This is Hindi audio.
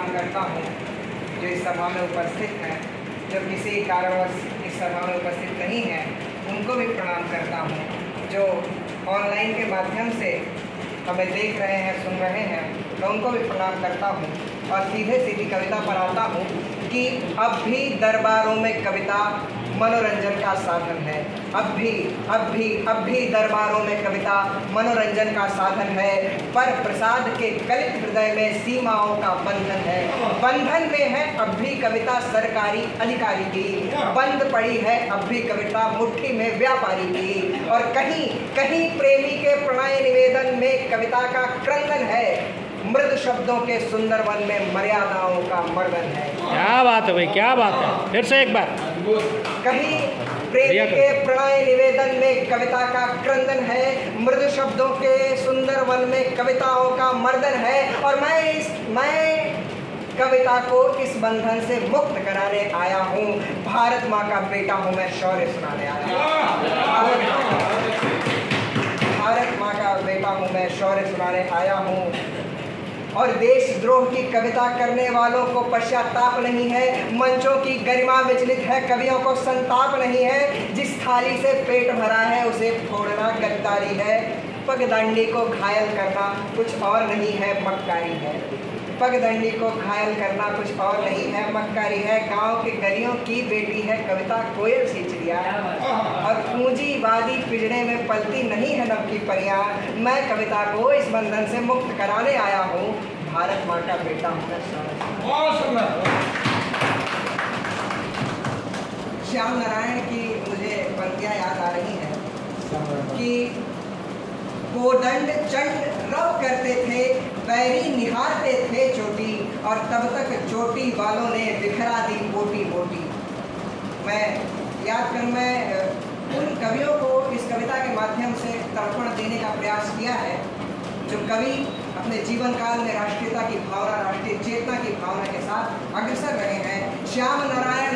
प्रणाम करता हूँ जो इस सभा में उपस्थित हैं, जो किसी कारणवश इस सभा में उपस्थित नहीं हैं उनको भी प्रणाम करता हूँ, जो ऑनलाइन के माध्यम से हमें देख रहे हैं, सुन रहे हैं, मैं उनको भी प्रणाम करता हूँ। और सीधे सीधी कविता पर आता हूँ कि अब भी दरबारों में कविता मनोरंजन का साधन है। अब भी दरबारों में कविता मनोरंजन का साधन है, पर प्रसाद के कलित हृदय में सीमाओं का बंधन है। बंधन में है अब भी कविता सरकारी अधिकारी की, बंद पड़ी है अब भी कविता मुट्ठी में व्यापारी की। और कहीं कहीं प्रेमी के प्रणय निवेदन में कविता का क्रंदन है, मृदु शब्दों के सुंदर वन में मर्यादाओं का मर्दन है। क्या बात है भाई, क्या बात है, फिर से एक बार। कहीं प्रेमी के प्रणय निवेदन में कविता का क्रंदन है, मृदु शब्दों के सुंदर वन में कविताओं का मर्दन है। और मैं कविता को इस बंधन से मुक्त कराने आया हूँ। भारत माँ का बेटा हूँ मैं, शौर्य सुनाने आया हूँ। भारत माँ का बेटा हूँ मैं, शौर्य सुनाने आया हूँ। और देशद्रोह की कविता करने वालों को पश्चाताप नहीं है, मंचों की गरिमा विचलित है, कवियों को संताप नहीं है। जिस थाली से पेट भरा है उसे फोड़ना गद्दारी है, पगडंडी को घायल करना कुछ और नहीं है, मक्कारी है। पगडंडी को घायल करना कुछ और नहीं है, मक्कारी है। गांव के गलियों की बेटी है कविता, कोयल सी चिड़िया। और पूंजीवादी पिंजरे में पलती नहीं है नव की परियां। मैं कविता को इस बंधन से मुक्त कराने आया हूँ। भारत माँ का बेटा हूँ मैं। श्याम नारायण की मुझे पंक्तियाँ याद आ रही हैं कि कोदंड चंड रव करते थे, बैरी निहारते थे चोटी, और तब तक चोटी वालों ने बिखरा दी बोटी बोटी। मैं उन कवियों को इस कविता के माध्यम से तर्पण देने का प्रयास किया है जो कवि अपने जीवन काल में राष्ट्रीयता की भावना, राष्ट्रीय चेतना की भावना के साथ अग्रसर रहे हैं। श्याम नारायण